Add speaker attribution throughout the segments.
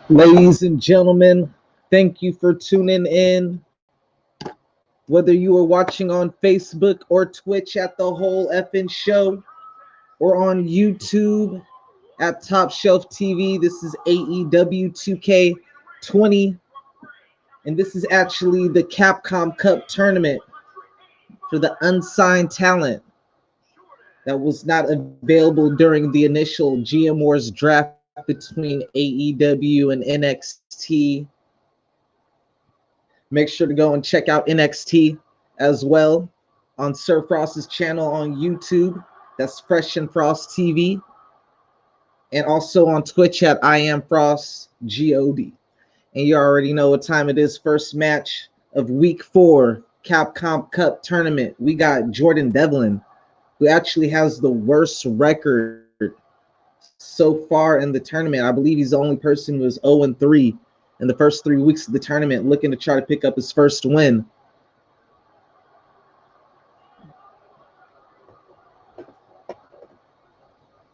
Speaker 1: Ladies and gentlemen, thank you for tuning in. Whether you are watching on Facebook or Twitch at the Whole Effin' Show or on YouTube at Top Shelf TV, this is AEW 2K20, and this is actually the Capcom Cup Tournament for the unsigned talent that was not available during the initial GM Wars draft between AEW and NXT. Make sure to go and check out NXT as well on Sir Frost's channel on YouTube. That's Fresh&Frasstv. And also on Twitch at I Am Frost God. And you already know what time it is. First match of week 4, Capcom Cup Tournament. We got Jordan Devlin, who actually has the worst record so far in the tournament. I believe he's the only person who is 0-3 in the first 3 weeks of the tournament, looking to try to pick up his first win.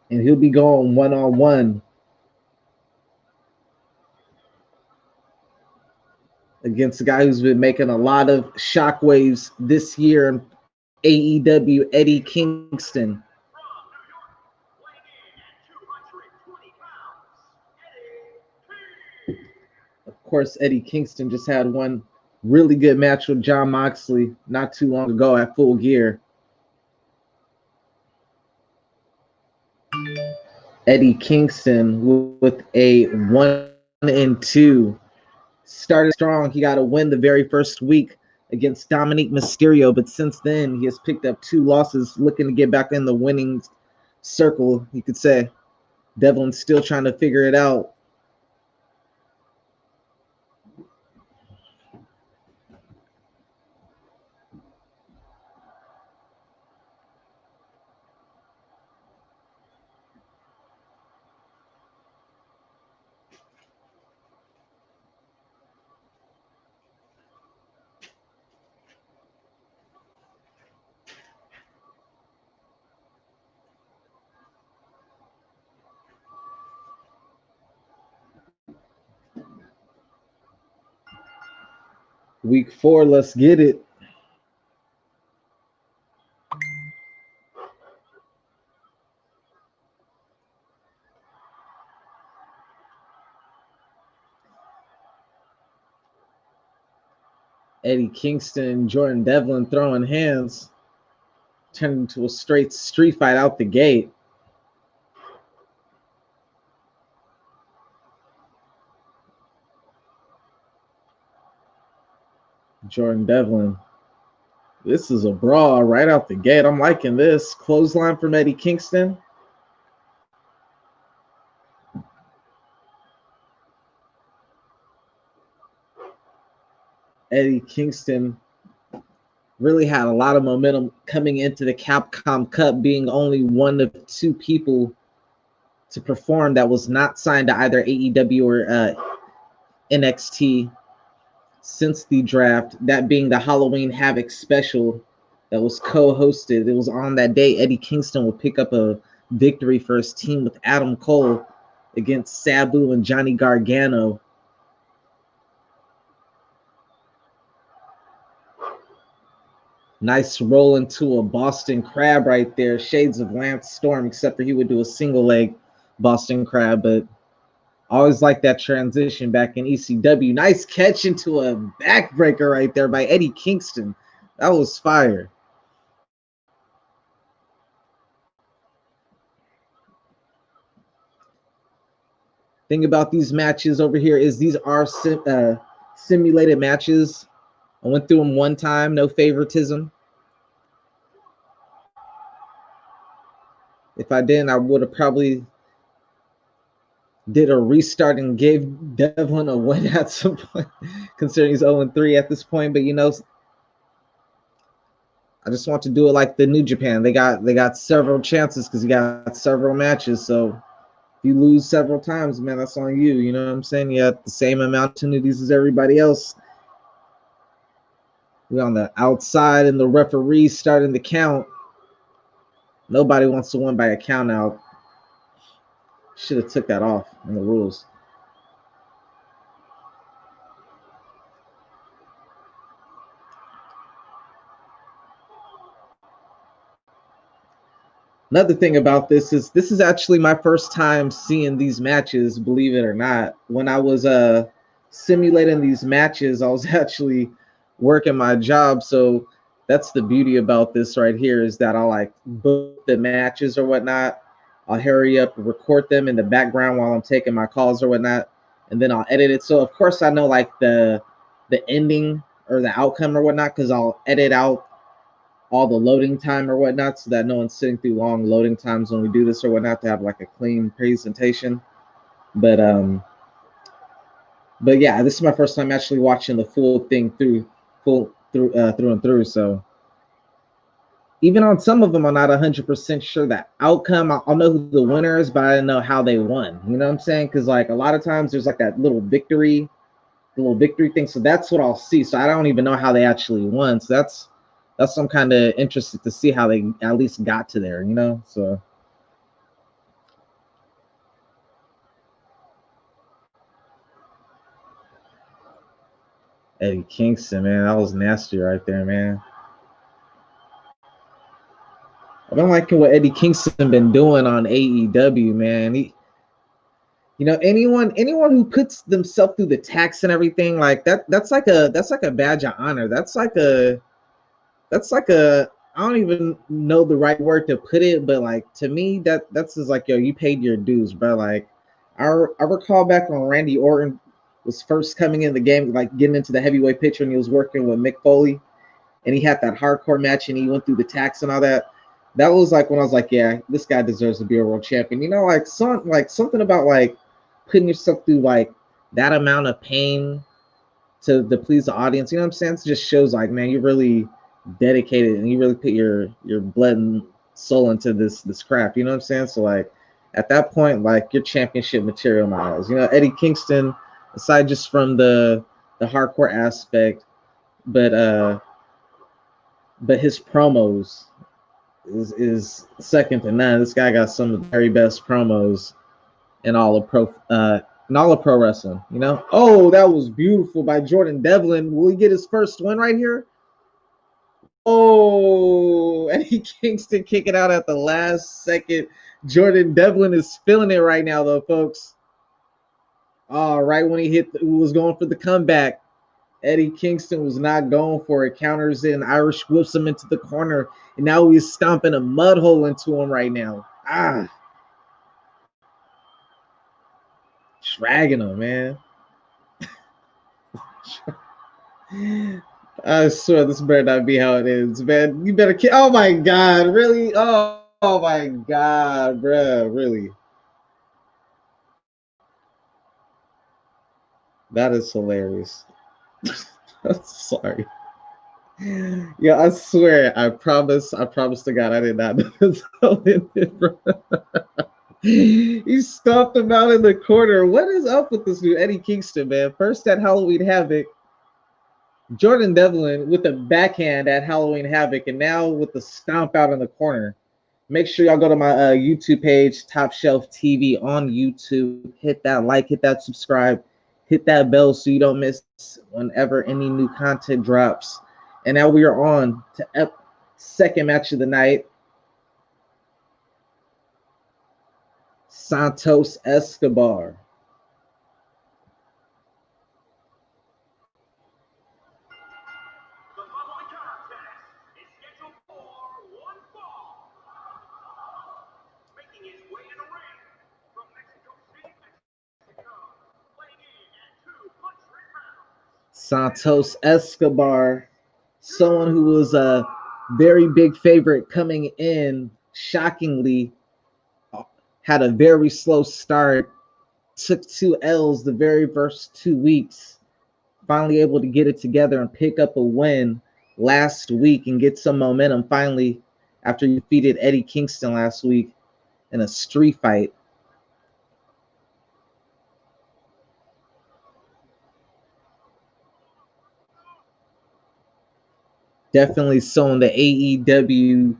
Speaker 1: And he'll be going one-on-one against a guy who's been making a lot of shockwaves this year in AEW, Eddie Kingston. Of course, Eddie Kingston just had one really good match with Jon Moxley not too long ago at Full Gear. Eddie Kingston with a 1-2. Started strong. He got a win the very first week against Dominique Mysterio, but since then he has picked up 2 losses, looking to get back in the winning circle, you could say. Devlin's still trying to figure it out. Week 4, let's get it. Eddie Kingston and Jordan Devlin throwing hands, turned into a straight street fight out the gate. Jordan Devlin. This is a brawl right out the gate. I'm liking this. Clothesline from Eddie Kingston. Eddie Kingston really had a lot of momentum coming into the Capcom Cup, being only one of 2 people to perform that was not signed to either AEW or NXT since the draft, that being the Halloween Havoc special that was co-hosted. It was on that day Eddie Kingston would pick up a victory for his team with Adam Cole against Sabu and Johnny Gargano. Nice roll into a Boston Crab right there. Shades of Lance Storm, except for he would do a single leg Boston Crab, but always like that transition back in ECW. Nice catch into a backbreaker right there by Eddie Kingston. That was fire. Thing about these matches over here is these are simulated matches. I went through them one time, no favoritism. If I didn't, I would have probably did a restart and gave Devlin a win at some point, considering he's 0-3 at this point. But you know, I just want to do it like the New Japan. They got several chances because you got several matches. So if you lose several times, man, that's on you. You know what I'm saying? You have the same amount of opportunities as everybody else. We're on the outside, and the referee's starting the count. Nobody wants to win by a count out. Should have took that off in the rules. Another thing about this is actually my first time seeing these matches, believe it or not. When I was simulating these matches, I was actually working my job, so that's the beauty about this right here, is that I'll like book the matches or whatnot. I'll hurry up, record them in the background while I'm taking my calls or whatnot, and then I'll edit it. So of course I know like the ending or the outcome or whatnot, because I'll edit out all the loading time or whatnot, so that no one's sitting through long loading times when we do this or whatnot, to have like a clean presentation. But yeah, this is my first time actually watching the full thing through and through. So even on some of them, I'm not 100% sure that outcome. I'll know who the winner is, but I don't know how they won. You know what I'm saying? Because like a lot of times there's like that little victory thing. So that's what I'll see. So I don't even know how they actually won. So that's I'm kind of interested to see how they at least got to there, you know? So Eddie Kingston, man, that was nasty right there, man. I've been liking what Eddie Kingston been doing on AEW, man. He, you know, anyone who puts themselves through the tax and everything like that, that's like a badge of honor. That's like a I don't even know the right word to put it, but like to me that's just like, yo, you paid your dues, bro. Like I recall back when Randy Orton was first coming in the game, like getting into the heavyweight picture, and he was working with Mick Foley, and he had that hardcore match, and he went through the tax and all that. That was like when I was like, yeah, this guy deserves to be a world champion. You know, like something about like putting yourself through like that amount of pain to please the audience. You know what I'm saying? It just shows like, man, you really dedicated and you really put your blood and soul into this craft. You know what I'm saying? So like at that point, like your championship material in my eyes. You know, Eddie Kingston, aside just from the hardcore aspect, but his promos is second to none. This guy got some of the very best promos in all of pro wrestling. You know? Oh, that was beautiful by Jordan Devlin. Will he get his first win right here? Oh, Eddie Kingston kicking out at the last second. Jordan Devlin is feeling it right now, though, folks. Oh, right when he was going for the comeback, Eddie Kingston was not going for it. Counters in, Irish whips him into the corner, and now he's stomping a mud hole into him right now. Dragging him, man. I swear this better not be how it is, man. You better oh my god, really? Oh my god, bro, really. That is hilarious. I'm sorry. Yeah, I swear, I promise to God I did not know this. He stomped him out in the corner. What is up with this dude, Eddie Kingston, man? First at Halloween Havoc, Jordan Devlin with the backhand at Halloween Havoc, and now with the stomp out in the corner. Make sure y'all go to my YouTube page, Top Shelf TV on YouTube. Hit that like, hit that subscribe, hit that bell so you don't miss whenever any new content drops. And now we are on to second match of the night. Santos Escobar. Santos Escobar, someone who was a very big favorite coming in, shockingly, had a very slow start, took 2 L's the very first 2 weeks, finally able to get it together and pick up a win last week and get some momentum finally after he defeated Eddie Kingston last week in a street fight. Definitely someone the AEW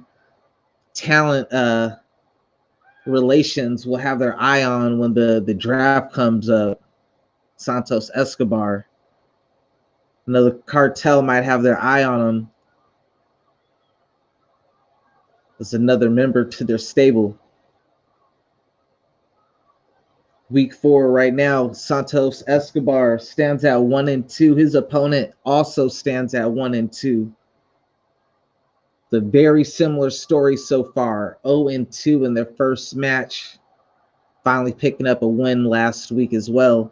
Speaker 1: talent relations will have their eye on when the draft comes up. Santos Escobar. Another cartel might have their eye on him. as another member to their stable. Week 4 right now, Santos Escobar stands at 1-2. His opponent also stands at 1-2. The very similar story so far. 0-2 in their first match. Finally picking up a win last week as well.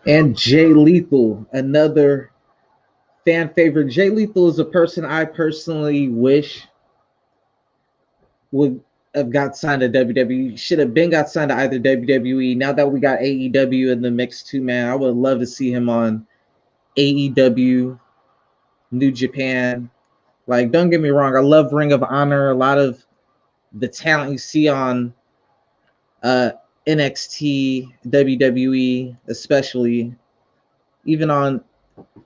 Speaker 1: And Jay Lethal, another fan favorite. Jay Lethal is a person I personally wish would have got signed to WWE. Should have been got signed to either WWE. Now that we got AEW in the mix too, man, I would love to see him on AEW, New Japan. Like, don't get me wrong, I love Ring of Honor. A lot of the talent you see on NXT, WWE, especially, even on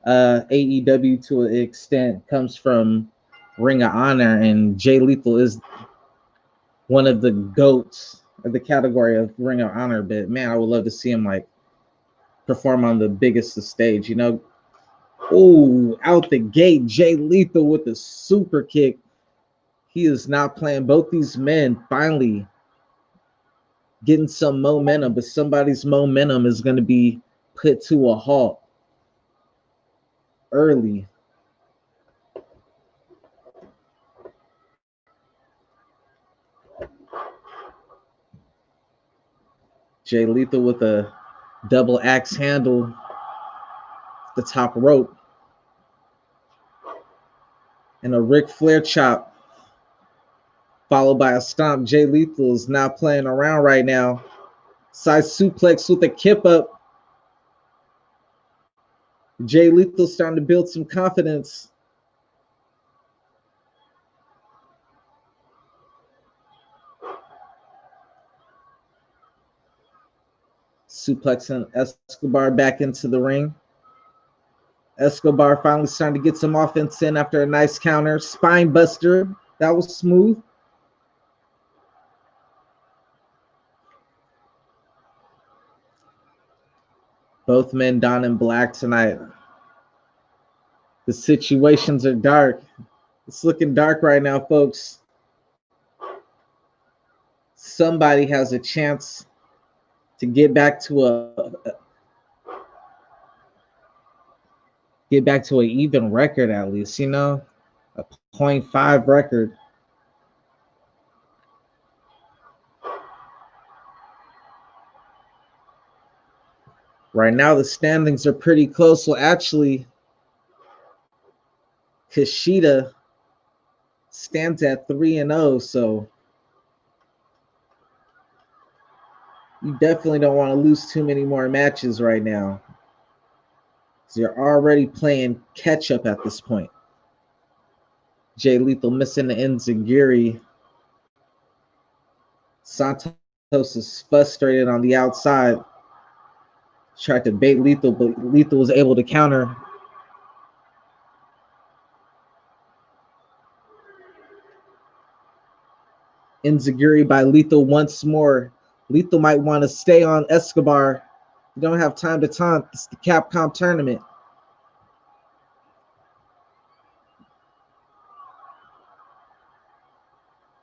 Speaker 1: AEW to an extent, comes from Ring of Honor, and Jay Lethal is one of the goats of the category of Ring of Honor. But man, I would love to see him like perform on the biggest of stage, you know. Oh, out the gate, Jay Lethal with the super kick. He is not playing. Both these men finally getting some momentum, but somebody's momentum is going to be put to a halt early. Jay Lethal with a double axe handle, the top rope, and a Ric Flair chop, followed by a stomp. Jay Lethal is not playing around right now. Side suplex with a kip up. Jay Lethal starting to build some confidence. Suplexing Escobar back into the ring. Escobar finally starting to get some offense in after a nice counter. Spine buster. That was smooth. Both men donning black tonight. The situations are dark. It's looking dark right now, folks. Somebody has a chance to get back to an even record, at least, you know, a 0.5 record. Right now, the standings are pretty close. Well, actually, Kushida stands at 3-0, so you definitely don't want to lose too many more matches right now. So you're already playing catch up at this point. Jay Lethal missing the enziguri. Santos is frustrated on the outside. Tried to bait Lethal, but Lethal was able to counter. Enziguri by Lethal once more. Lethal might want to stay on Escobar. You don't have time to taunt. It's the Capcom tournament.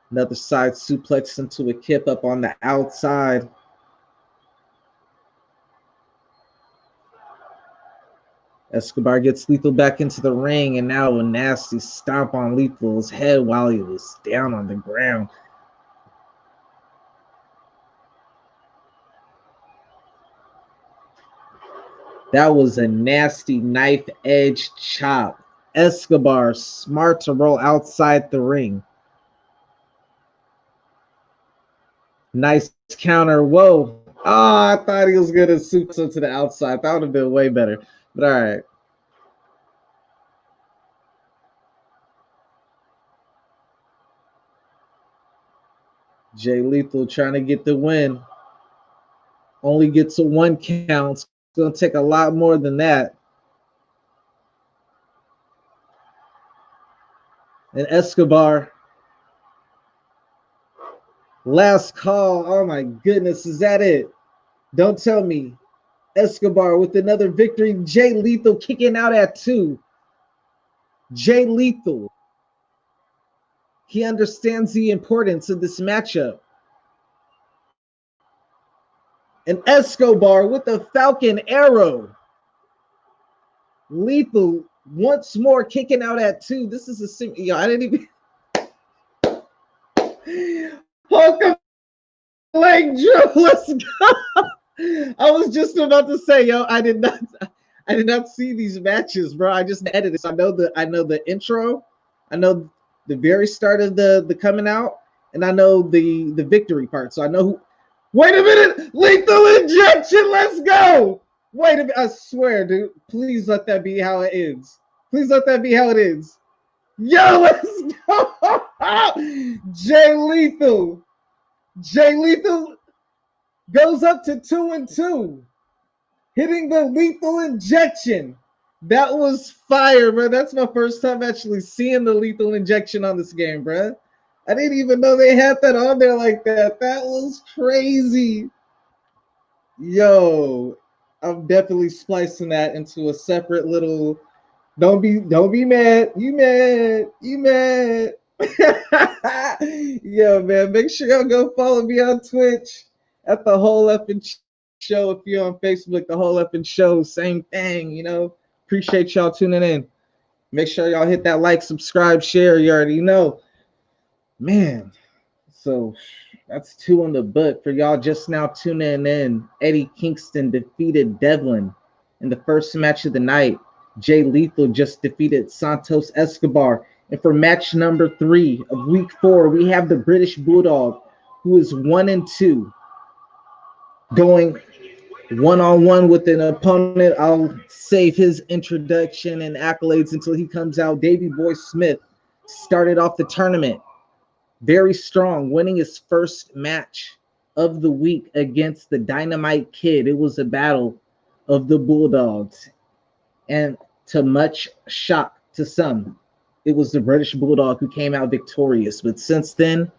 Speaker 1: Another side suplex into a kip up on the outside. Escobar gets Lethal back into the ring, and now a nasty stomp on Lethal's head while he was down on the ground. That was a nasty knife edge chop. Escobar, smart to roll outside the ring. Nice counter. Whoa. Oh, I thought he was going to suplex to the outside. That would have been way better. But all right. Jay Lethal trying to get the win. Only gets a 1 count. It's going to take a lot more than that. And Escobar. Last call. Oh, my goodness. Is that it? Don't tell me. Escobar with another victory. Jay Lethal kicking out at 2. Jay Lethal. He understands the importance of this matchup. And Escobar with the Falcon Arrow. Lethal once more kicking out at 2. This is a yo, I didn't even Hulk leg drill. Let's go. I was just about to say, yo, I did not see these matches, bro. I just edited. So I know the intro, I know the very start of the coming out, and I know the victory part. So I know who. Wait a minute, lethal injection. Let's go. Wait a minute. I swear, dude. Please let that be how it ends. Please let that be how it ends. Yo, let's go. Jay Lethal. Jay Lethal goes up to 2-2, hitting the lethal injection. That was fire, bro. That's my first time actually seeing the lethal injection on this game, bro. I didn't even know they had that on there like that. That was crazy. Yo, I'm definitely splicing that into a separate little. Don't be mad. You mad. Yo, man, make sure y'all go follow me on Twitch at the Whole Effing Show. If you're on Facebook, the Whole Effing Show, same thing, you know. Appreciate y'all tuning in. Make sure y'all hit that like, subscribe, share. You already know. Man, so that's 2 on the book. For y'all just now tuning in, Eddie Kingston defeated Devlin in the first match of the night. Jay Lethal just defeated Santos Escobar. And for match number 3 of week 4, we have the British Bulldog, who is 1-2, going one-on-one with an opponent. I'll save his introduction and accolades until he comes out. Davey Boy Smith started off the tournament very strong, winning his first match of the week against the Dynamite Kid. It was a battle of the Bulldogs. And to much shock to some, it was the British Bulldog who came out victorious. But since then,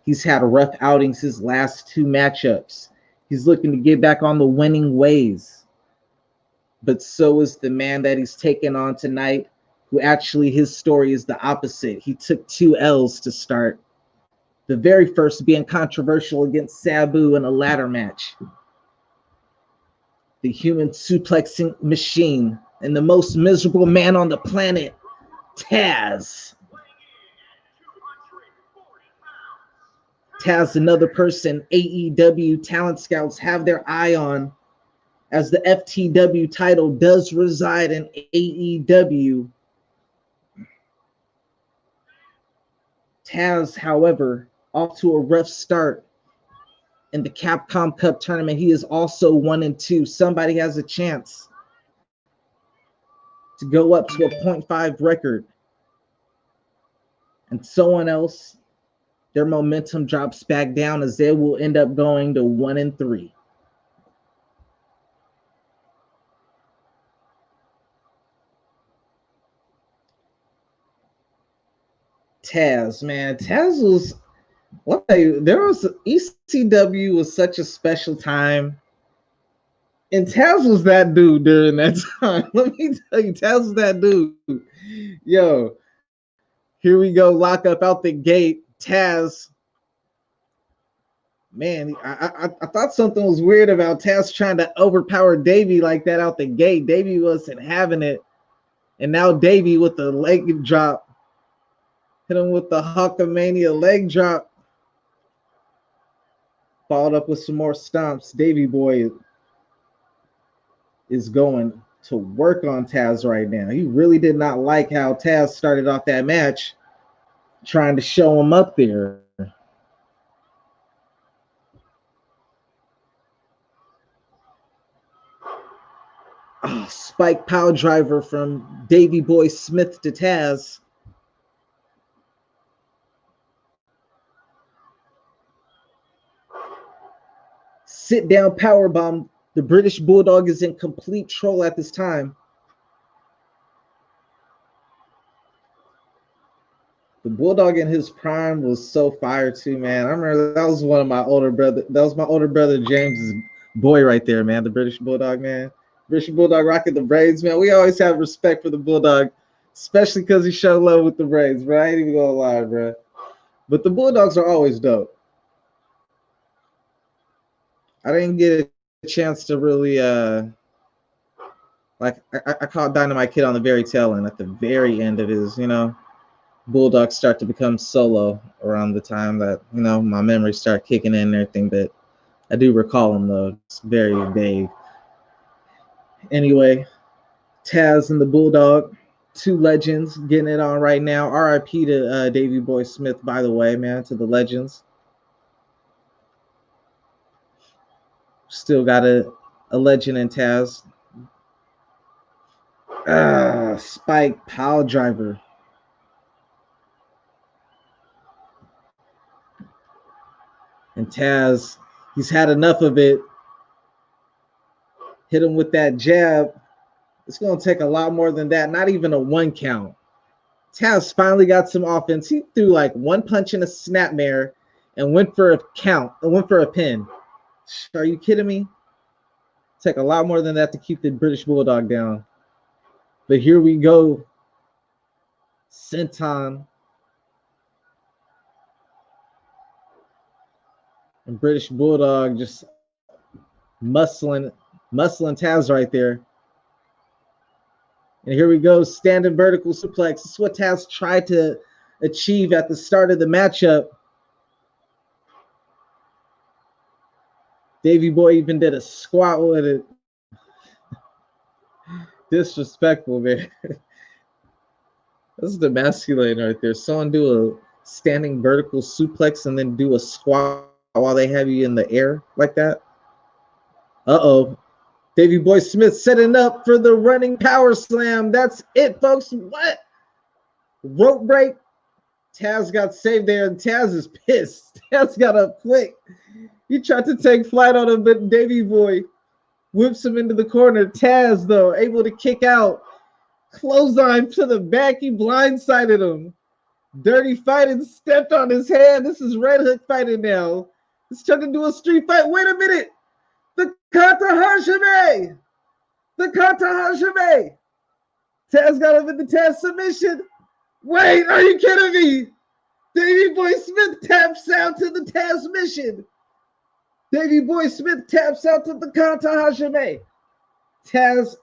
Speaker 1: he's had rough outings his last 2 matchups. He's looking to get back on the winning ways. But so is the man that he's taking on tonight, who actually his story is the opposite. He took 2 L's to start. The very first being controversial against Sabu in a ladder match. The human suplexing machine and the most miserable man on the planet, Tazz. Tazz, another person AEW talent scouts have their eye on, as the FTW title does reside in AEW. Tazz, however, off to a rough start in the Capcom Cup Tournament. He is also 1-2. Somebody has a chance to go up to a 0.5 record. And someone else, their momentum drops back down, as they will end up going to 1-3. Tazz, man. Tazz was ECW was such a special time. And Tazz was that dude during that time. Let me tell you, Tazz was that dude. Yo, here we go. Lock up out the gate. Tazz. Man, I thought something was weird about Tazz trying to overpower Davey like that out the gate. Davey wasn't having it. And now Davey with the leg drop. Hit him with the Hulkamania leg drop. Followed up with some more stomps. Davey Boy is going to work on Tazz right now. He really did not like how Tazz started off that match, trying to show him up there. Oh, spike power driver from Davey Boy Smith to Tazz. Sit down powerbomb. The British Bulldog is in complete troll at this time. The Bulldog in his prime was so fire too, man. I remember that was one of my older brother. That was my older brother James's boy right there, man. The British Bulldog, man. British Bulldog rocking the braids, man. We always have respect for the Bulldog, especially because he showed love with the braids, bro. I ain't even gonna lie, bro. But the Bulldogs are always dope. I didn't get a chance to really like I caught Dynamite Kid on the very tail end, at the very end of his, Bulldogs start to become solo around the time that, my memories start kicking in and everything, but I do recall him though. It's very vague. Anyway, Tazz and the Bulldog, two legends getting it on right now. RIP to Davey Boy Smith, by the way, man, to the legends. Still got a legend in Tazz. Spike Power Driver. And Tazz, he's had enough of it. Hit him with that jab. It's going to take a lot more than that. Not even a 1 count. Tazz finally got some offense. He threw like one punch and a snapmare and went for a count and went for a pin. Are you kidding me? Take a lot more than that to keep the British Bulldog down. But here we go. Senton and British Bulldog just muscling Tazz right there. And here we go, standing vertical suplex. This is what Tazz tried to achieve at the start of the matchup. Davey Boy even did a squat with it. Disrespectful, man. This is demasculating right there. Someone do a standing vertical suplex and then do a squat while they have you in the air like that. Uh-oh. Davey Boy Smith setting up for the running power slam. That's it, folks. What? Rope break. Tazz got saved there, and Tazz is pissed. Tazz got up quick. He tried to take flight on him, but Davey Boy whips him into the corner. Tazz, though, able to kick out. Clothesline to the back. He blindsided him. Dirty fighting, stepped on his hand. This is Red Hook fighting now. It's turned into a street fight. Wait a minute. The Takahashi. The Takahashi. Tazz got him in the Tazz submission. Wait, are you kidding me? Davey Boy Smith taps out to the Tazz mission. Davey Boy Smith taps out to the Takahashi. Tazz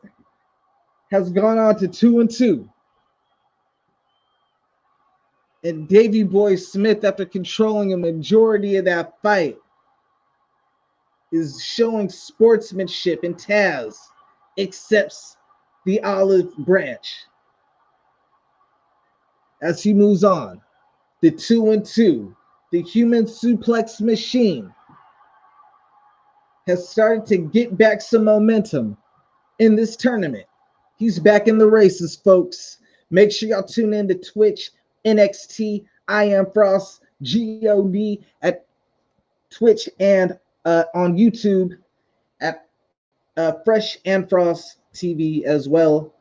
Speaker 1: has gone on to 2-2. And Davey Boy Smith, after controlling a majority of that fight, is showing sportsmanship, and Tazz accepts the olive branch. As he moves on, the 2-2, the human suplex machine has started to get back some momentum in this tournament. He's back in the races, folks. Make sure y'all tune in to Twitch, NXT, INTERLUDE, GOD at Twitch and on YouTube at Fresh&Frasstv as well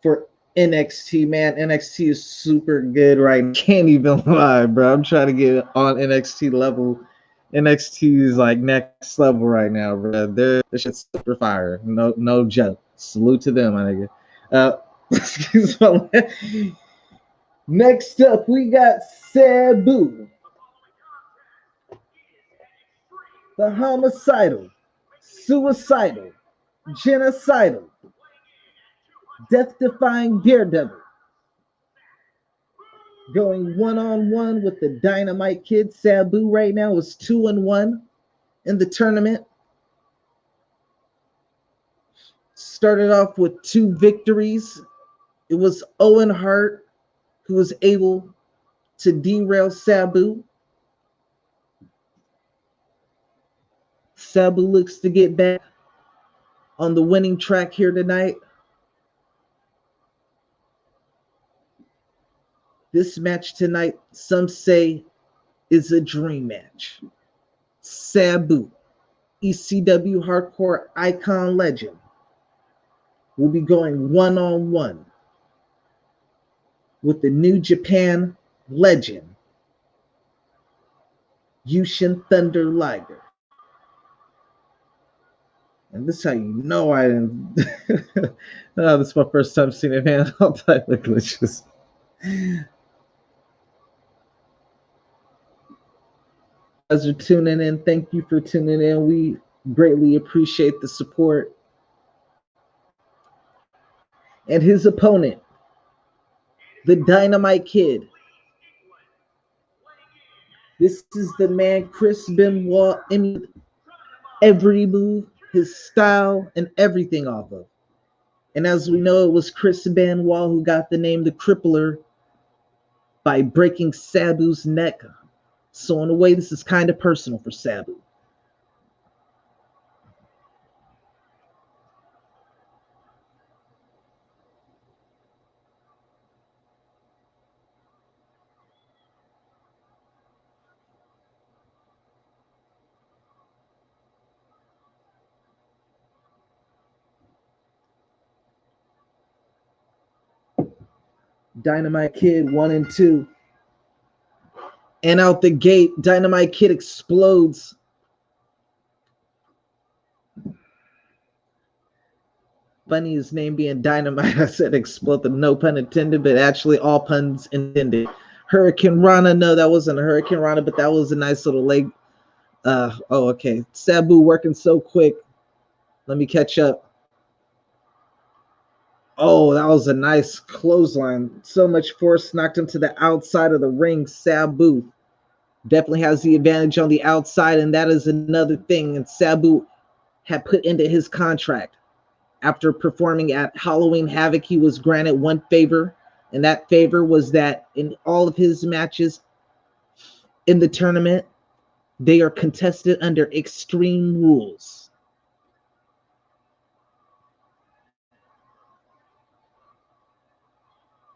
Speaker 1: for NXT. Man, NXT is super good right now. Can't even lie, bro. I'm trying to get on NXT level. NXT is like next level right now, bro. This shit's super fire. No joke. Salute to them, my nigga. Excuse me. Next up, we got Sabu, the homicidal, suicidal, genocidal, death-defying daredevil, going one-on-one with the Dynamite Kid. Sabu right now is 2-1 in the tournament. started off with 2 victories. It was Owen Hart who was able to derail Sabu. Sabu looks to get back on the winning track here tonight. This match tonight, some say, is a dream match. Sabu, ECW Hardcore Icon Legend, will be going one-on-one with the New Japan Legend, Jushin Thunder Liger. And this is how you know I didn't. Oh, this is my first time seeing it, man. All type of glitches. As you're tuning in, thank you for tuning in. We greatly appreciate the support. And his opponent, the Dynamite Kid. This is the man Chris Benoit emulated every move, his style, and everything off of. And as we know, it was Chris Benoit who got the name the Crippler by breaking Sabu's neck. So in a way, this is kind of personal for Sabu. Dynamite Kid 1 and 2. And out the gate, Dynamite Kid explodes. Funny his name being Dynamite. I said explode, no pun intended, but actually all puns intended. Hurricane Rana, no, that wasn't a Hurricane Rana, but that was a nice little leg. Oh, okay. Sabu working so quick. Let me catch up. Oh, that was a nice clothesline. So much force knocked him to the outside of the ring. Sabu definitely has the advantage on the outside, and that is another thing. And Sabu had put into his contract. After performing at Halloween Havoc, he was granted one favor, and that favor was that in all of his matches in the tournament, they are contested under extreme rules.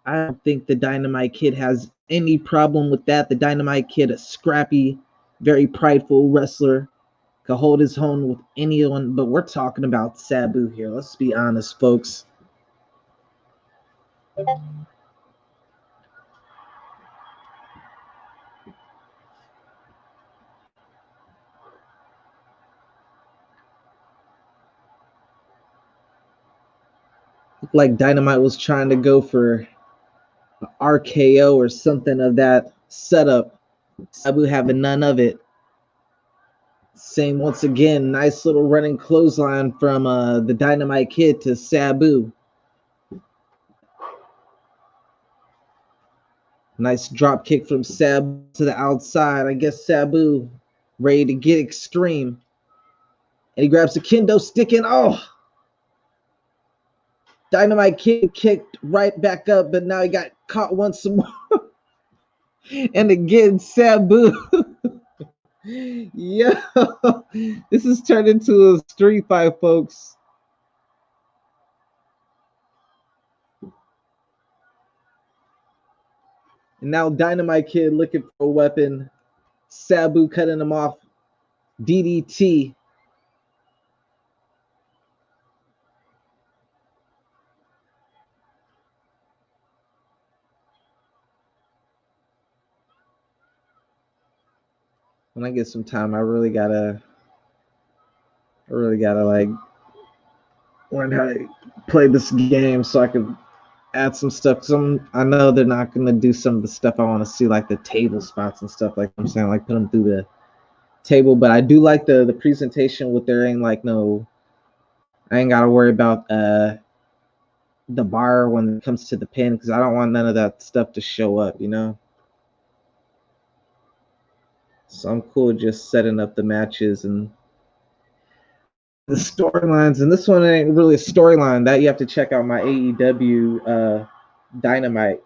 Speaker 1: I don't think the Dynamite Kid has any problem with that. The Dynamite Kid, a scrappy, very prideful wrestler, could hold his own with anyone, but we're talking about Sabu here. Let's be honest, folks. Looked like Dynamite was trying to go for an RKO or something of that setup. Sabu having none of it. Same once again, nice little running clothesline from the Dynamite Kid to Sabu. Nice drop kick from Sabu to the outside. I guess Sabu ready to get extreme. And he grabs the kendo stick and oh! Dynamite Kid kicked right back up, but now he got caught once more. And again, Sabu. Yo, this has turned into a street fight, folks. And now Dynamite Kid looking for a weapon. Sabu cutting him off. DDT. When I get some time, I really gotta like learn how to play this game so I can add some stuff. Cause I know they're not gonna do some of the stuff I want to see, like the table spots and stuff. Like I'm saying, like put them through the table. But I do like the presentation with there ain't like no. I ain't gotta worry about the bar when it comes to the pin because I don't want none of that stuff to show up, you know. So I'm cool just setting up the matches and the storylines, and this one ain't really a storyline. That you have to check out my AEW Dynamite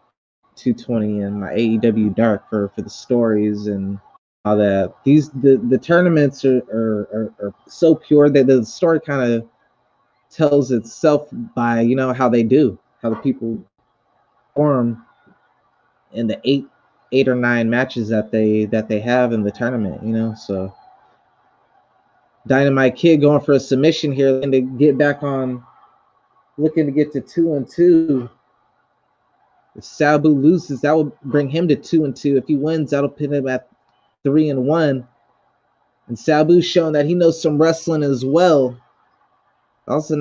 Speaker 1: 220 and my AEW Dark for the stories and all that. The tournaments are so pure that the story kind of tells itself by, you know, how they do, how the people perform in the eight or nine matches that they have in the tournament, you know. So Dynamite Kid going for a submission here and to get back on, looking to get to 2-2. If Sabu loses, that will bring him to 2-2. If he wins, that'll put him at 3-1. And Sabu's showing that he knows some wrestling as well. That was a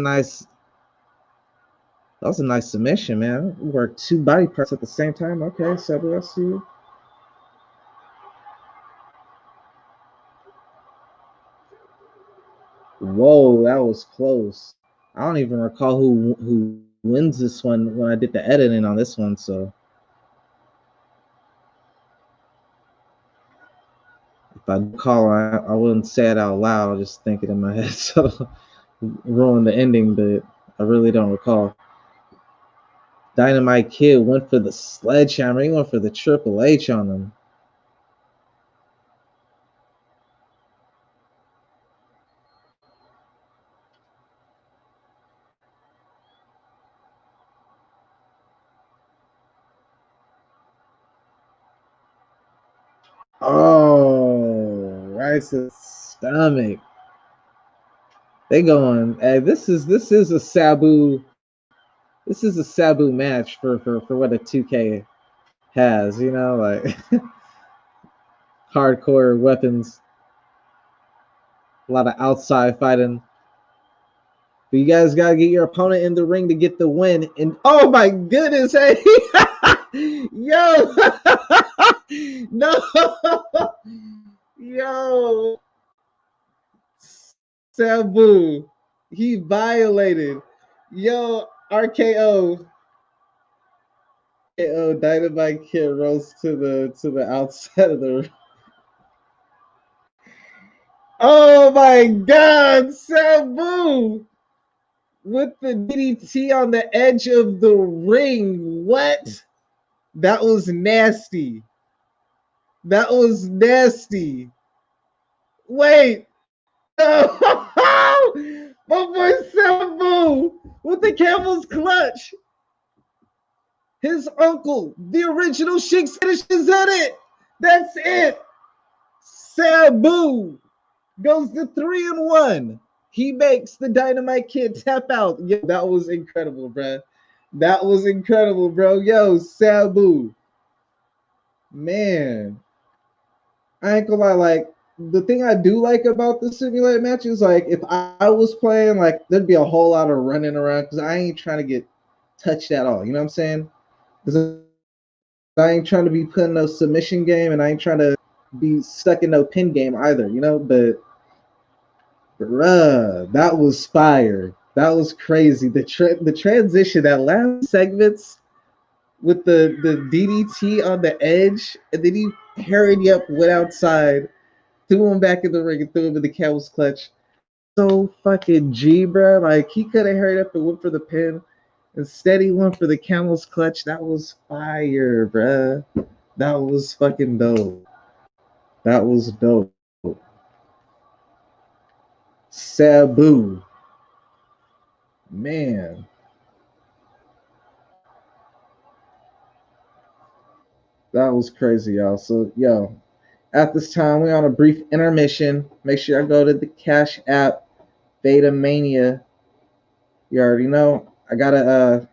Speaker 1: nice submission, man. Work two body parts at the same time. Okay, Sabu, I see you. Whoa, that was close. I don't even recall who wins this one when I did the editing on this one, so if I call, I wouldn't say it out loud. I'll just think it in my head, so ruin the ending, but I really don't recall. Dynamite Kid went for the sledgehammer. He went for the Triple H on him. Oh, right to the stomach. They going, hey, this is a Sabu. This is a Sabu match for what a 2K has, you know, like hardcore weapons, a lot of outside fighting. But you guys gotta get your opponent in the ring to get the win. And oh my goodness, hey, yo, no, yo, Sabu, he violated, yo, RKO. Dynamite Kid rose to the outside of the. Oh my God, Sabu with the DDT on the edge of the ring. What? That was nasty. That was nasty. Wait. My boy Sabu with the camel's clutch. His uncle, the original Sheik's finish is in it. That's it. Sabu goes to 3-1. He makes the Dynamite Kid tap out. Yo, that was incredible, bro. That was incredible, bro. Yo, Sabu. Man. I ain't gonna lie, like, the thing I do like about the simulated matches, like, if I was playing, like, there'd be a whole lot of running around because I ain't trying to get touched at all. You know what I'm saying? Because I ain't trying to be put in no submission game and I ain't trying to be stuck in no pin game either, you know? But bruh, that was fire. That was crazy. The transition, that last segments with the DDT on the edge, and then he hurried up, went outside, threw him back in the ring, and threw him in the camel's clutch. So fucking G, bruh. Like, he could have hurried up and went for the pin. Instead, he went for the camel's clutch. That was fire, bruh. That was fucking dope. That was dope. Sabu. Man. That was crazy, y'all. So, yo, at this time, we're on a brief intermission. Make sure I go to the Cash App, Beta Mania. You already know. I gotta,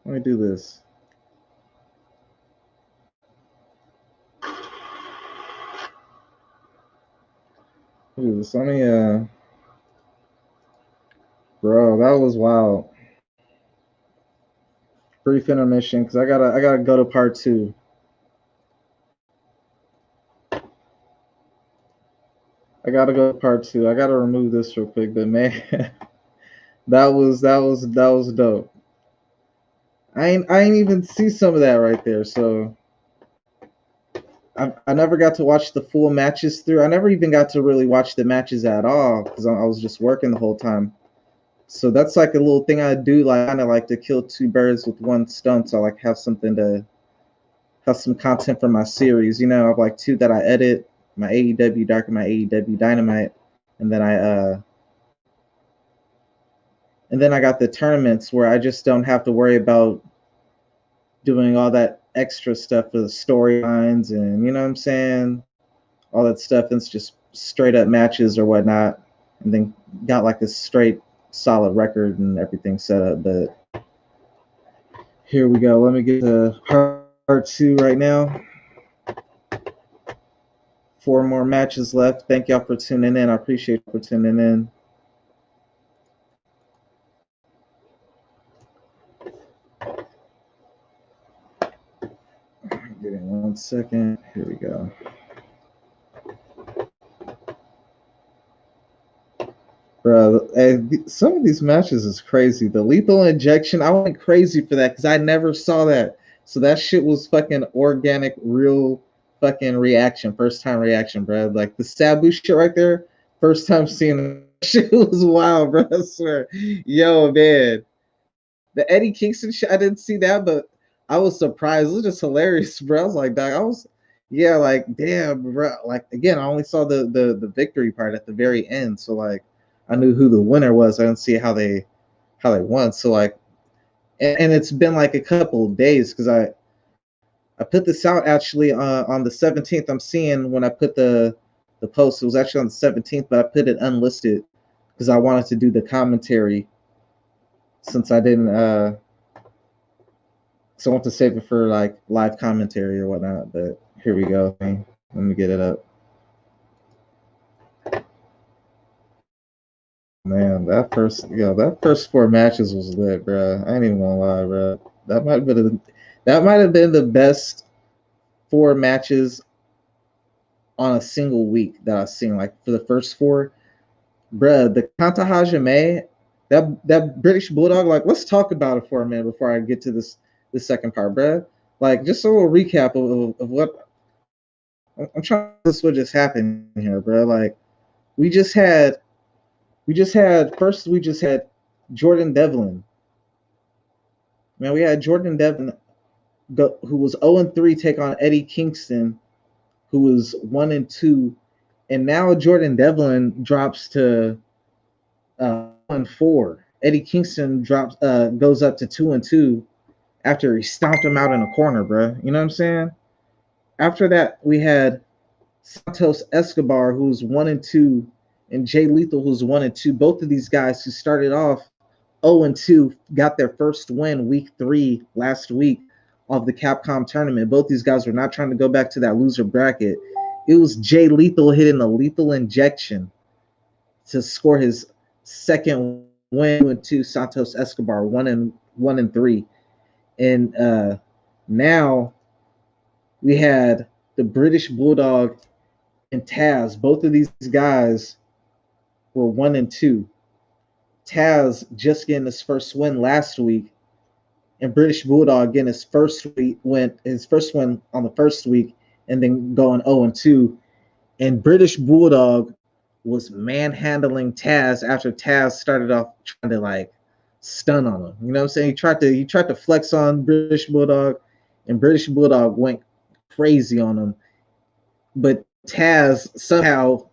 Speaker 1: let me do this. Let me, bro, that was wild. Brief intermission, because I gotta go to part two. I gotta go to part two. I gotta remove this real quick, but man, that was dope. I ain't even see some of that right there. So I never got to watch the full matches through. I never even got to really watch the matches at all because I was just working the whole time. So that's like a little thing I do, like kind of like to kill two birds with one stone. So I like have something to have some content for my series. You know, I have like two that I edit, my AEW Dark and my AEW Dynamite, and then I got the tournaments where I just don't have to worry about doing all that extra stuff for the storylines and you know what I'm saying, all that stuff. And it's just straight up matches or whatnot, and then got like a straight solid record and everything set up. But here we go. Let me get to part 2 right now. 4 more matches left. Thank y'all for tuning in. I appreciate you for tuning in. Give me 1 second. Here we go. Bro, some of these matches is crazy. The lethal injection, I went crazy for that because I never saw that. So that shit was fucking organic, real fucking reaction, first time reaction, bro. Like the Sabu shit right there, first time seeing that shit was wild, bro. I swear. Yo, man. The Eddie Kingston shit, I didn't see that, but I was surprised. It was just hilarious, bro. I was like, dog, yeah, like, damn, bro. Like, again, I only saw the victory part at the very end, so like, I knew who the winner was. I didn't see how they won. So like, and it's been like a couple of days because I put this out actually on the 17th. I'm seeing when I put the post, it was actually on the 17th, but I put it unlisted because I wanted to do the commentary since I didn't so I want to save it for like live commentary or whatnot. But here we go. Let me get it up. Man, that first 4 matches was lit, bro. I ain't even gonna lie, bro. That might have been the best 4 matches on a single week that I've seen. Like for the first 4, bro. The Tanahashi that British Bulldog. Like, let's talk about it for a minute before I get to this second part, bro. Like, just a little recap of what I'm trying to this what just happened here, bro. Like, we just had Jordan Devlin. Man, we had Jordan Devlin who was 0-3 take on Eddie Kingston, who was 1-2, and now Jordan Devlin drops to 1-4. Eddie Kingston goes up to 2-2 after he stomped him out in a corner, bro. You know what I'm saying? After that, we had Santos Escobar, who's 1-2, and Jay Lethal, who's 1-2. Both of these guys who started off 0-2 got their first win week 3 last week of the Capcom tournament. Both these guys were not trying to go back to that loser bracket. It was Jay Lethal hitting a lethal injection to score his second win to Santos Escobar, 1-3. And now we had the British Bulldog and Tazz. Both of these guys were 1-2. Tazz just getting his first win last week, and British Bulldog getting his first win on the first week, and then going 0-2. And British Bulldog was manhandling Tazz after Tazz started off trying to like stun on him. You know what I'm saying? He tried to flex on British Bulldog, and British Bulldog went crazy on him. But Tazz somehow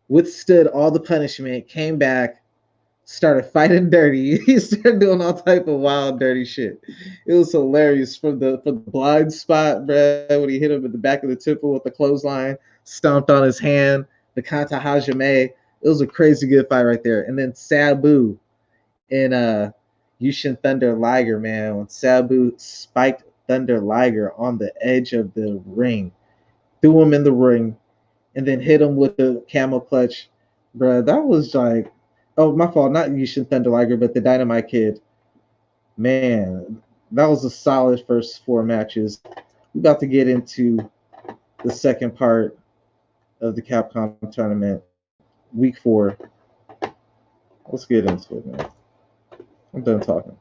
Speaker 1: withstood all the punishment, came back, started fighting dirty. He started doing all type of wild, dirty shit. It was hilarious from the blind spot, bro, when he hit him in the back of the temple with the clothesline, stomped on his hand, the Kata Hajime. It was a crazy good fight right there. And then Sabu and Jushin Thunder Liger, man, when Sabu spiked Thunder Liger on the edge of the ring, threw him in the ring, and then hit him with the camel clutch, bro. That was like, oh, my fault, not Jushin Thunder Liger, but the Dynamite Kid. Man, that was a solid first 4 matches. We're about to get into the second part of the Capcom tournament, week 4. Let's get into it, man. I'm done talking.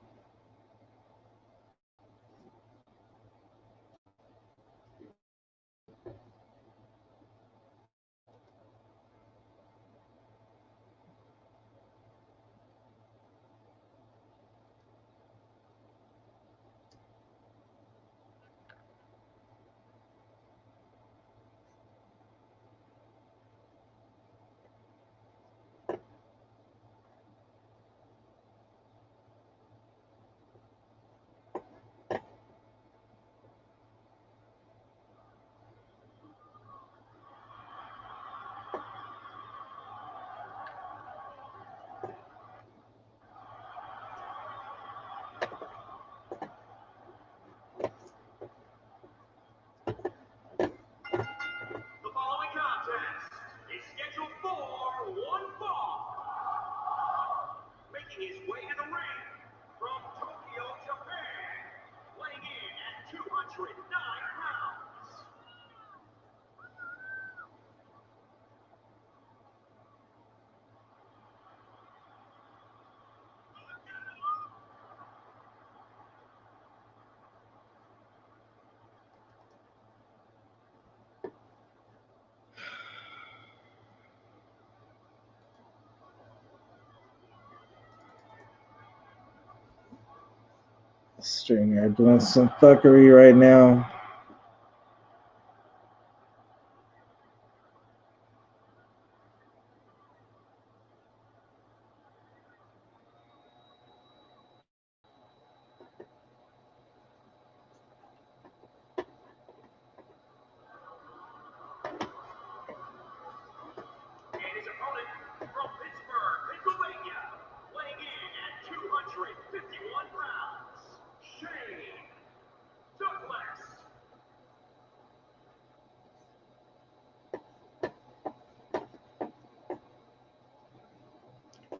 Speaker 1: Stringer doing some fuckery right now.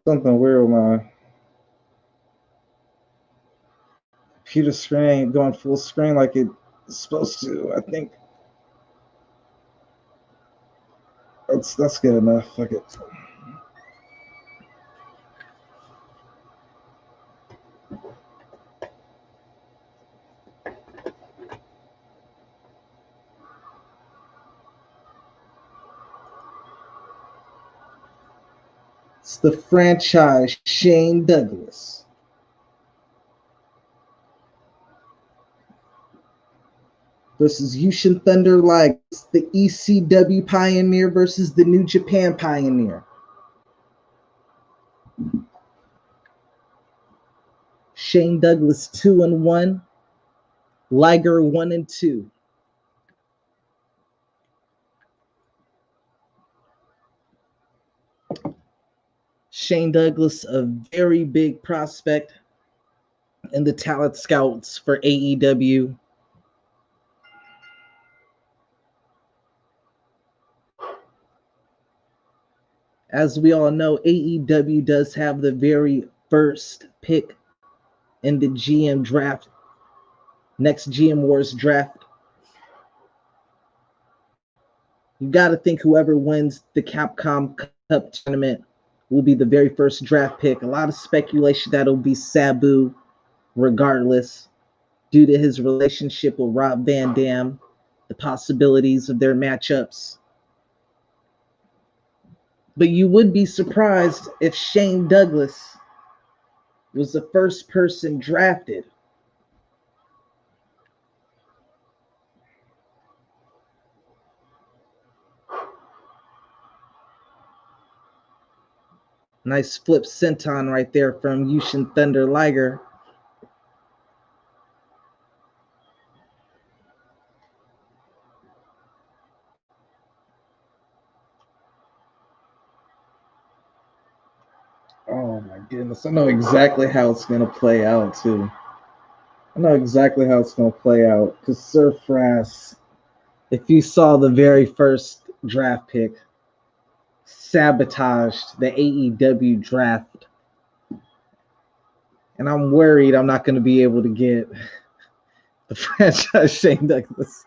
Speaker 1: Something weird with my computer screen ain't going full screen like it's supposed to. I think that's good enough. Fuck it. It's the franchise Shane Douglas versus Jushin Thunder Liger, the ECW Pioneer versus the New Japan Pioneer. Shane Douglas 2-1, Liger 1-2. Shane Douglas, a very big prospect in the talent scouts for AEW. As we all know, AEW does have the very first pick in the GM draft, next GM Wars draft. You got to think whoever wins the Capcom Cup Tournament will be the very first draft pick. A lot of speculation that it'll be Sabu, regardless, due to his relationship with Rob Van Dam, the possibilities of their matchups. But you would be surprised if Shane Douglas was the first person drafted. Nice flip senton right there from Jushin Thunder Liger. Oh my goodness. I know exactly how it's going to play out, too. I know exactly how it's going to play out. Because Sir Frass, if you saw the very first draft pick, sabotaged the AEW draft. And I'm worried I'm not going to be able to get the franchise Shane Douglas.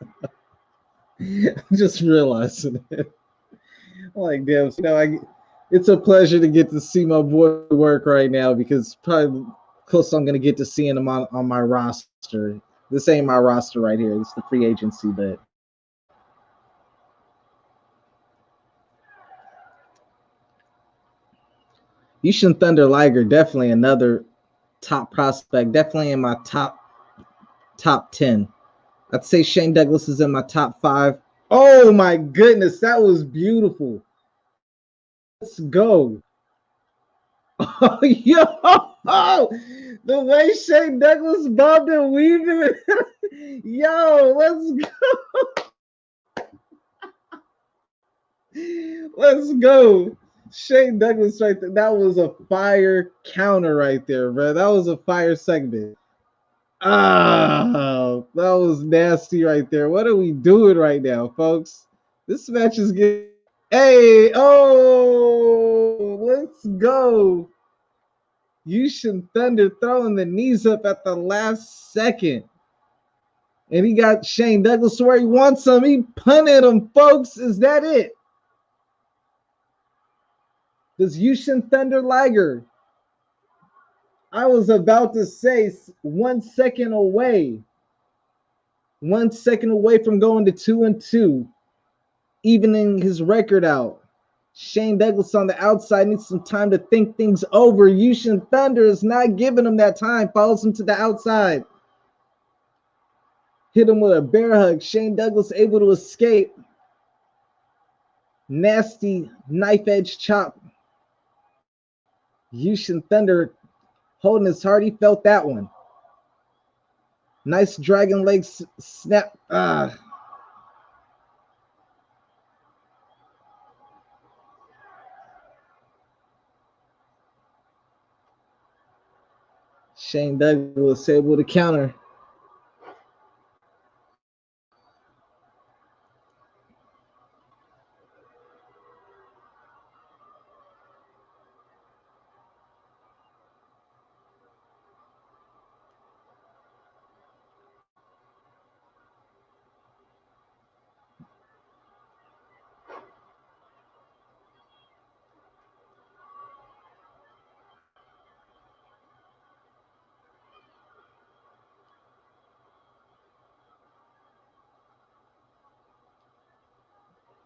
Speaker 1: I'm just realizing it. I'm like, damn, it's a pleasure to get to see my boy work right now because probably close I'm going to get to seeing him on my roster. This ain't my roster right here. It's the free agency, but Jushin Thunder Liger, definitely another top prospect, definitely in my top 10. I'd say Shane Douglas is in my top 5. Oh my goodness, that was beautiful. Let's go. Oh, yo, the way Shane Douglas bobbed and weaved it. Yo, let's go. Let's go. Shane Douglas right there. That was a fire counter right there, bro. That was a fire segment. Oh, that was nasty right there. What are we doing right now, folks? This match is getting... Hey, oh, let's go. Jushin Thunder throwing the knees up at the last second. And he got Shane Douglas where he wants him. He punted him, folks. Is that it? Does Jushin Thunder Liger? I was about to say 1 second away. 1 second away from going to 2-2. Evening his record out. Shane Douglas on the outside needs some time to think things over. Jushin Thunder is not giving him that time. Follows him to the outside. Hit him with a bear hug. Shane Douglas able to escape. Nasty knife edge chop. Jushin Thunder holding his heart. He felt that one. Nice dragon leg snap. Shane Douglas able to counter.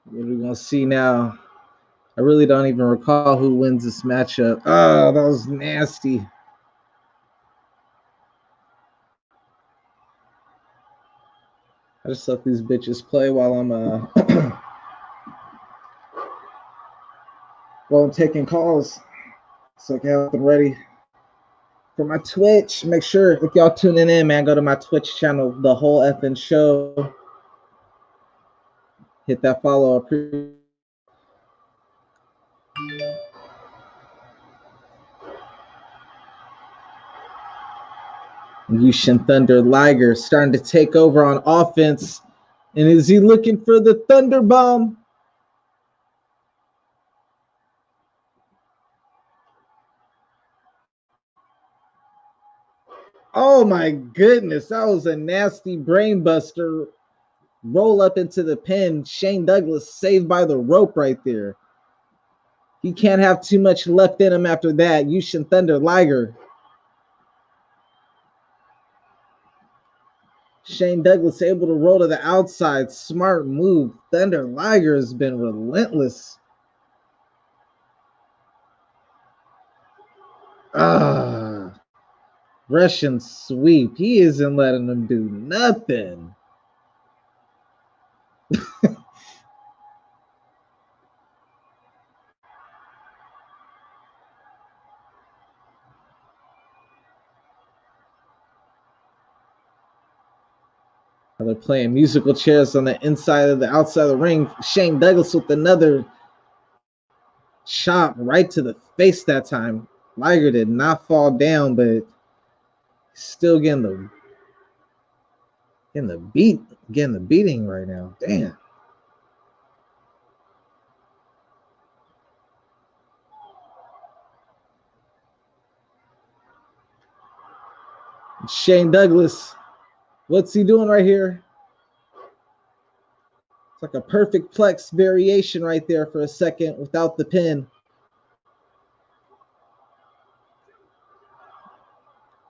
Speaker 1: What are we going to see now? I really don't even recall who wins this matchup. Oh, that was nasty. I just let these bitches play while I'm while I'm taking calls, so I can have them ready for my Twitch. Make sure if y'all tuning in, man, go to my Twitch channel, The Whole Effing Show. Hit that follow. Jushin Thunder Liger starting to take over on offense. And is he looking for the Thunder Bomb? Oh my goodness, that was a nasty brain buster. Roll up into the pin. Shane Douglas saved by the rope right there. He can't have too much left in him after that. Jushin Thunder Liger. Shane Douglas able to roll to the outside. Smart move. Thunder Liger has been relentless. Russian sweep. He isn't letting them do nothing. They're playing musical chairs on the inside of the outside of the ring. Shane Douglas with another chop right to the face that time. Liger did not fall down, but still getting the beating right now. Damn. Shane Douglas, what's he doing right here? It's like a perfect plex variation right there for a second without the pin.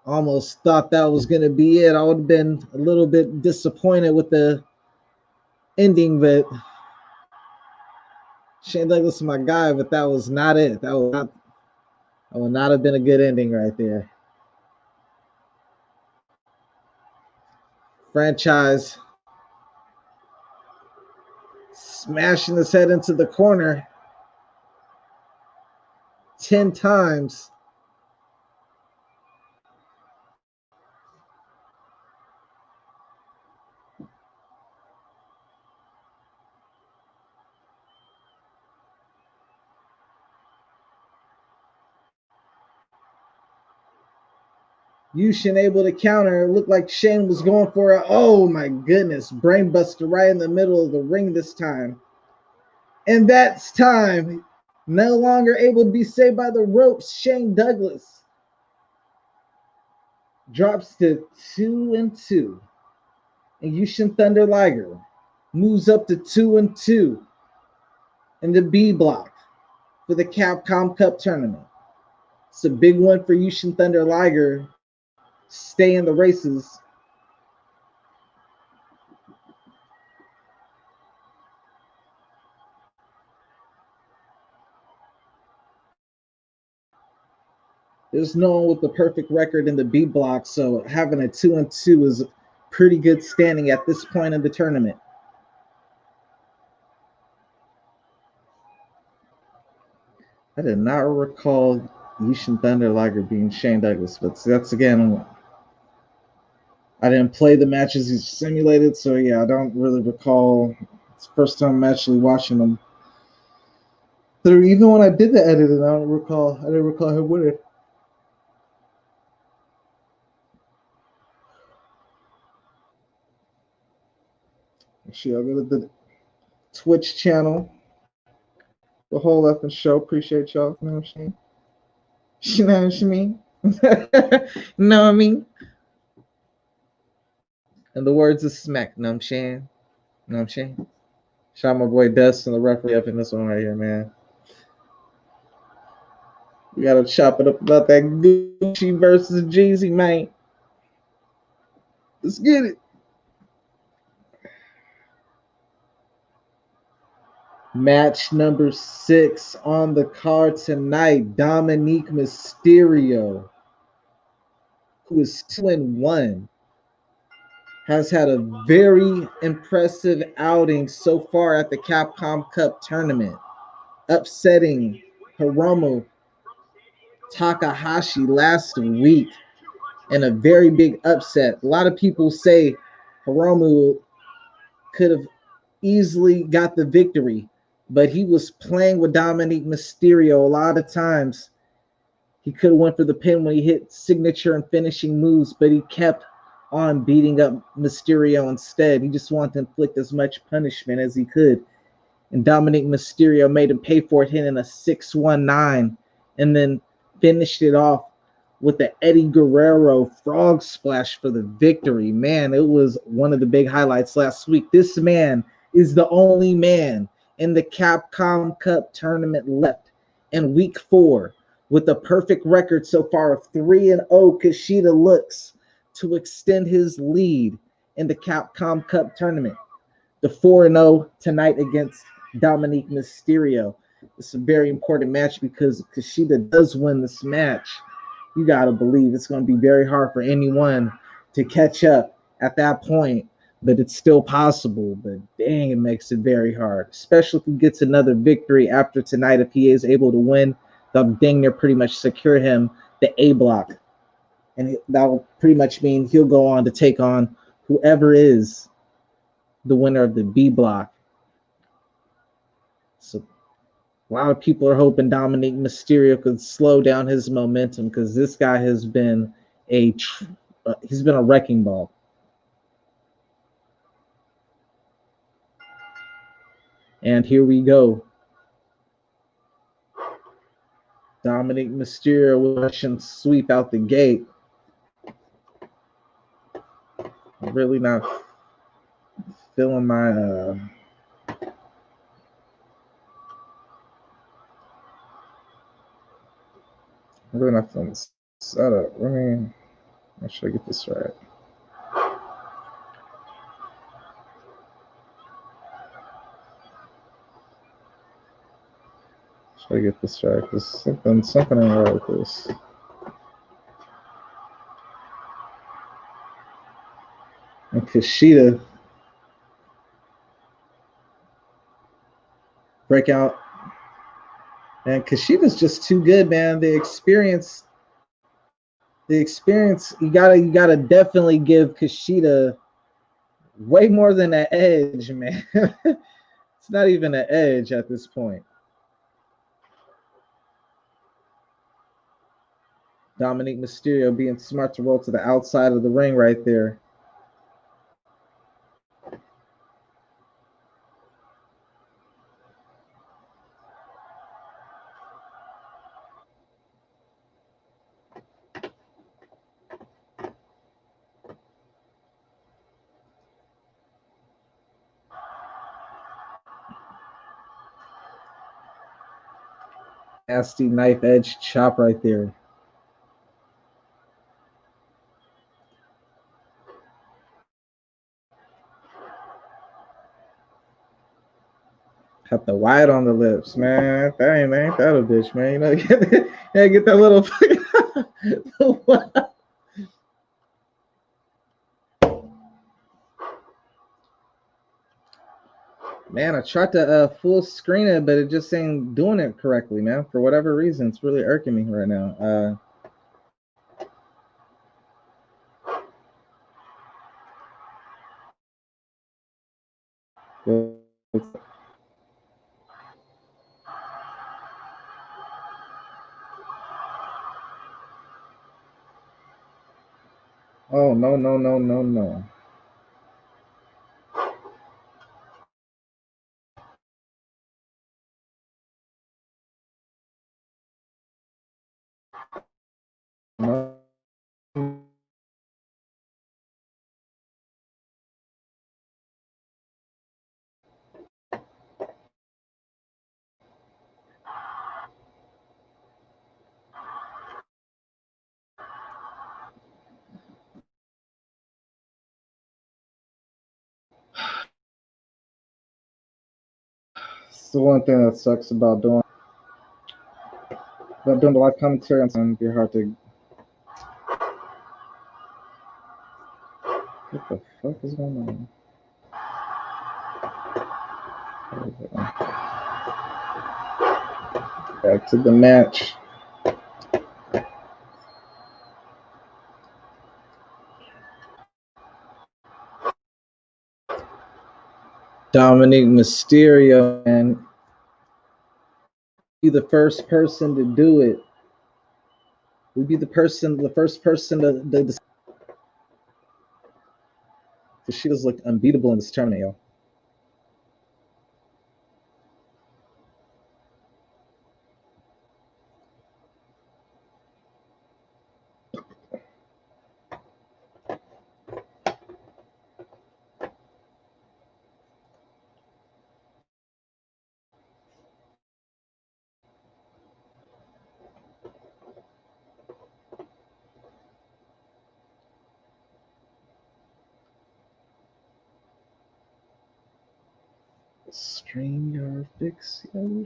Speaker 1: Almost thought that was going to be it. I would have been a little bit disappointed with the ending, but Shane Douglas is my guy, but that was not it. That would not have been a good ending right there. Franchise smashing his head into the corner 10 times. Jushin able to counter. It looked like Shane was going for it. Oh my goodness. Brainbuster right in the middle of the ring this time. And that's time. No longer able to be saved by the ropes. Shane Douglas drops to 2-2. And Jushin Thunder Liger moves up to 2-2 in the B block for the Capcom Cup Tournament. It's a big one for Jushin Thunder Liger. Stay in the races. There's no one with the perfect record in the B block, so having a 2-2 is pretty good standing at this point in the tournament. I did not recall Jushin Thunder Liger being Shane Douglas, but that's again, I didn't play the matches he's simulated, so yeah, I don't really recall. It's the first time I'm actually watching them. So even when I did the editing, I didn't recall him winning. Actually, I'll go to the Twitch channel. The whole effing show. Appreciate y'all. You know what I'm saying? You know what I mean? You know what I mean? In the words of Smack, know what I'm saying? You know what I'm saying? Shout out my boy Dustin, the referee up in this one right here, man. We gotta chop it up about that Gucci versus Jeezy, man. Let's get it. Match number 6 on the card tonight. Dominique Mysterio, who is 2-1, has had a very impressive outing so far at the Capcom Cup Tournament, upsetting Hiromu Takahashi last week in a very big upset. A lot of people say Hiromu could have easily got the victory, but he was playing with Dominique Mysterio a lot of times. He could have went for the pin when he hit signature and finishing moves, but he kept on beating up Mysterio instead. He just wanted to inflict as much punishment as he could. And Dominique Mysterio made him pay for it, hitting a 619, and then finished it off with the Eddie Guerrero frog splash for the victory. Man, it was one of the big highlights last week. This man is the only man in the Capcom Cup Tournament left in week 4 with a perfect record so far of 3-0. Kushida looks to extend his lead in the Capcom Cup Tournament. The 4-0 tonight against Dominique Mysterio. It's a very important match because if Kushida does win this match, you got to believe it's going to be very hard for anyone to catch up at that point, but it's still possible. But dang, it makes it very hard, especially if he gets another victory after tonight. If he is able to win, they'll dang near pretty much secure him the A block. And that'll pretty much mean he'll go on to take on whoever is the winner of the B block. So a lot of people are hoping Dominique Mysterio could slow down his momentum because this guy has been he's been a wrecking ball. And here we go. Dominique Mysterio with a Russian sweep out the gate. I'm really not feeling my I'm really not feeling this setup. Make sure I get this right. Should I get this right? Because something ain't right with this. And Kushida breakout. And Kushida's just too good, man. The experience, you gotta definitely give Kushida way more than an edge, man. It's not even an edge at this point. Dominique Mysterio being smart to roll to the outside of the ring right there. Nasty knife edge chop right there. Got the white on the lips, man. That ain't that a bitch, man. You know, get that little. Man, I tried to full screen it, but it just ain't doing it correctly, man. For whatever reason, it's really irking me right now. Oh, no, no, no, no, no. No. It's the one thing that sucks about doing the live commentary on be hard to. What the fuck is going on? Back to the match. Dominique Mysterio and be the first person to do it. We'd be the first person to Kushida's looked unbeatable in this tournament, yo. StreamYard fix your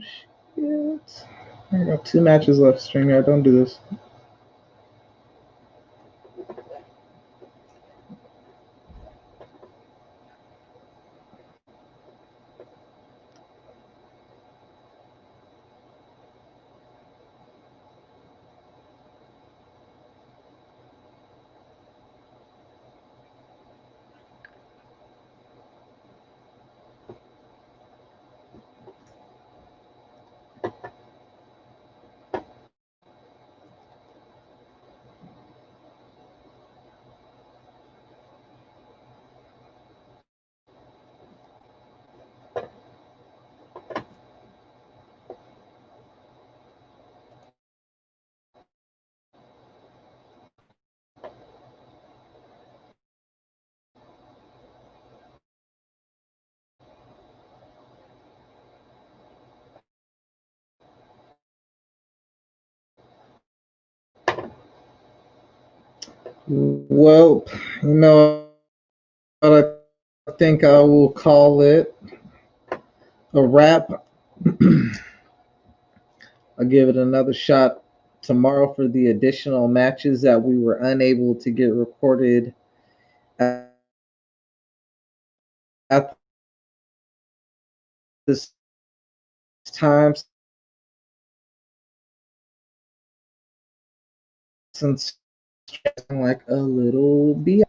Speaker 1: shit. I got 2 matches left, StreamYard. Don't do this. Well, you know what, I think I will call it a wrap. I'll give it another shot tomorrow for the additional matches that we were unable to get recorded at this time, since like a little bit.